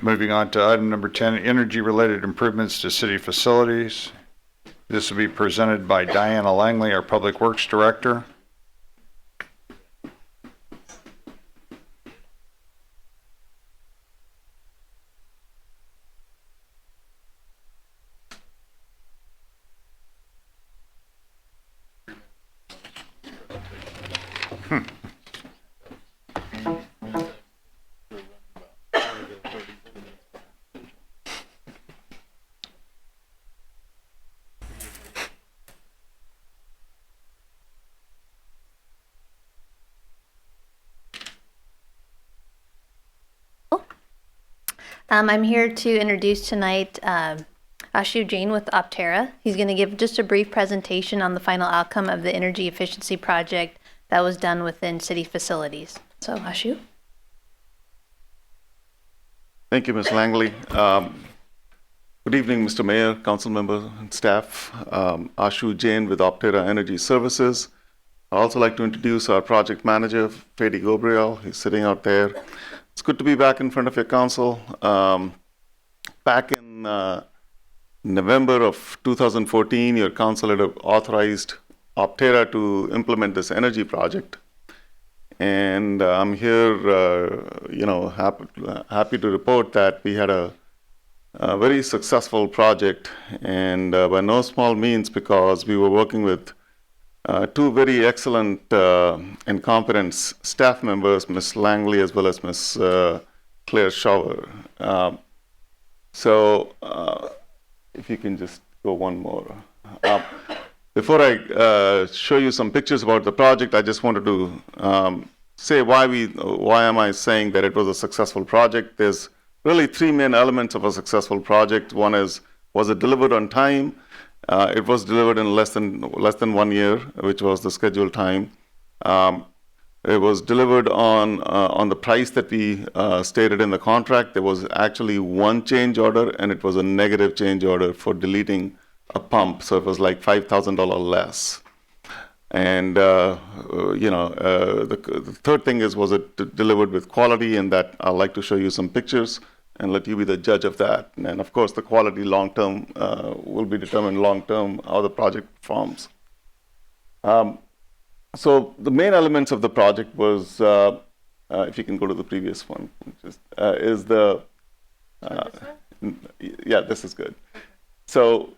Moving on to item number 10, energy-related improvements to city facilities. This will be presented by Diana Langley, our Public Works Director. I'm here to introduce tonight Ashu Jain with Optera. He's going to give just a brief presentation on the final outcome of the energy efficiency project that was done within city facilities. So, Ashu. Thank you, Ms. Langley. Good evening, Mr. Mayor, council members, and staff. Ashu Jain with Optera Energy Services. I'd also like to introduce our project manager, Fady Gabriel. He's sitting out there. It's good to be back in front of your council. Back in November of 2014, your council had authorized Optera to implement this energy project. And I'm here, happy to report that we had a very successful project, and by no small means, because we were working with two very excellent and competent staff members, Ms. Langley as well as Ms. Claire Shower. If you can just go one more. Before I show you some pictures about the project, I just wanted to say why am I saying that it was a successful project. There's really three main elements of a successful project. One is, was it delivered on time? It was delivered in less than 1 year, which was the scheduled time. It was delivered on the price that we stated in the contract. There was actually one change order, and it was a negative change order for deleting a pump. So it was like $5,000 less. And the third thing is, was it delivered with quality? And that I'd like to show you some pictures and let you be the judge of that. And of course, the quality long-term will be determined long-term how the project performs. So the main elements of the project was, if you can go to the previous one, yeah, this is good. So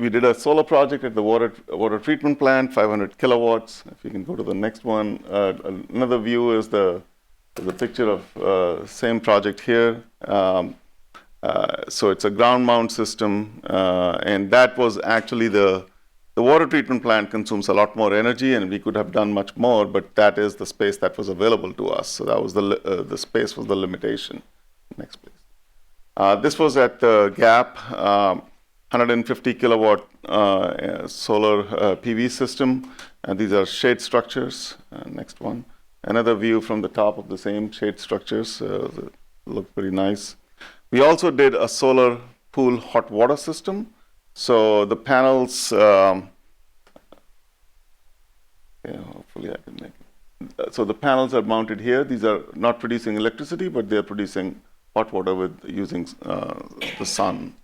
we did a solar project at the water treatment plant, 500 kilowatts. If you can go to the next one, another view is the picture of same project here. So it's a ground mount system, and that was actually the water treatment plant consumes a lot more energy, and we could have done much more, but that is the space that was available to us. So that was the space was the limitation. Next, please. This was at the Gap, 150 kilowatt solar PV system, and these are shade structures. Next one. Another view from the top of the same shade structures. Look pretty nice. We also did a solar pool hot water system. So the panels, hopefully I can make it. So the panels are mounted here. These are not producing electricity, but they're producing hot water with using the sun.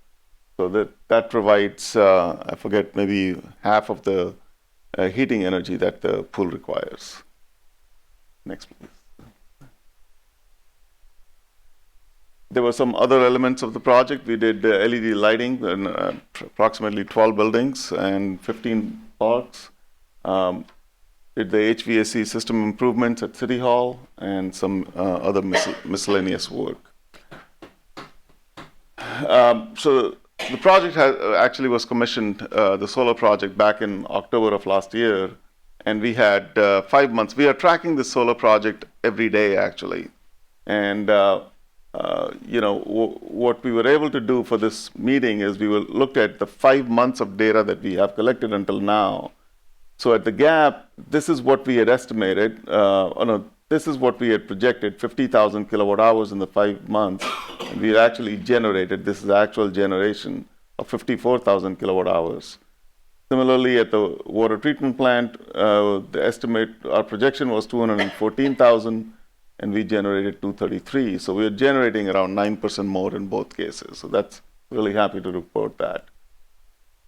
So that provides, I forget, maybe half of the heating energy that the pool requires. Next, please. There were some other elements of the project. We did LED lighting in approximately 12 buildings and 15 parks. Did the HVAC system improvements at City Hall and some other miscellaneous work. So the project actually was commissioned, the solar project, back in October of last year, and we had 5 months. We are tracking the solar project every day, actually, and what we were able to do for this meeting is we looked at the 5 months of data that we have collected until now. So at the Gap, this is what we had estimated. This is what we had projected, 50,000 kilowatt hours in the 5 months. And we actually generated, this is the actual generation of 54,000 kilowatt hours. Similarly, at the water treatment plant, the estimate, our projection was 214,000. and we generated 233. So we are generating around 9% more in both cases. So that's really happy to report that.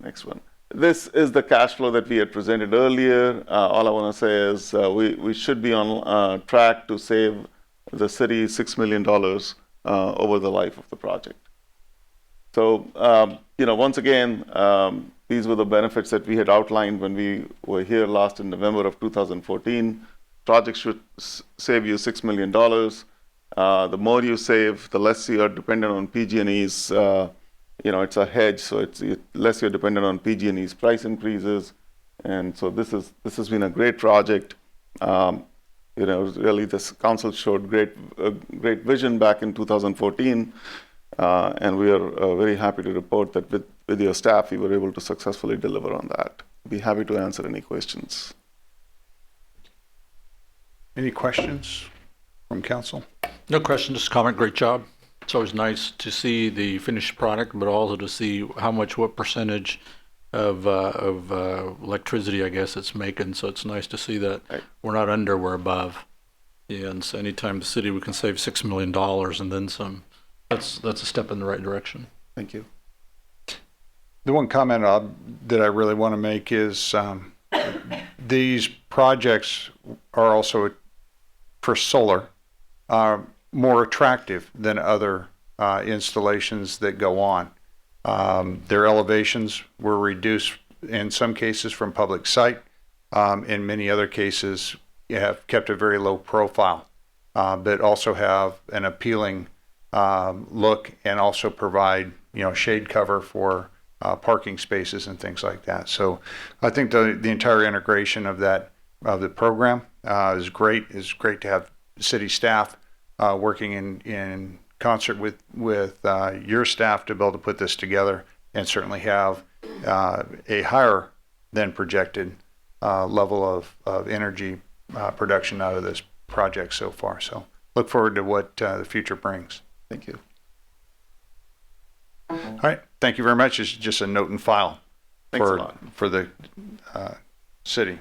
Next one. This is the cash flow that we had presented earlier. All I want to say is we should be on track to save the city $6 million over the life of the project. So, once again, these were the benefits that we had outlined when we were here last in November of 2014. Project should save you $6 million. The more you save, the less you are dependent on PG&E's. It's a hedge, so it's less you're dependent on PG&E's price increases. And so this has been a great project. Really, this council showed great vision back in 2014. And we are very happy to report that with your staff, we were able to successfully deliver on that. Be happy to answer any questions. Any questions from council? No question, just comment, great job. It's always nice to see the finished product, but also to see what percentage of electricity, I guess, it's making. So it's nice to see that we're not under, we're above. Yeah, and so anytime the city we can save $6 million and then some, that's a step in the right direction. Thank you. The one comment that I really want to make is these projects are also, for solar, more attractive than other installations that go on. Their elevations were reduced in some cases from public sight. In many other cases, you have kept a very low profile, but also have an appealing look and also provide shade cover for parking spaces and things like that. So I think the entire integration of the program is great. It's great to have city staff working in concert with your staff to be able to put this together and certainly have a higher than projected level of energy production out of this project so far. So look forward to what the future brings. Thank you. All right. Thank you very much. It's just a note and file Thanks a lot. for the city.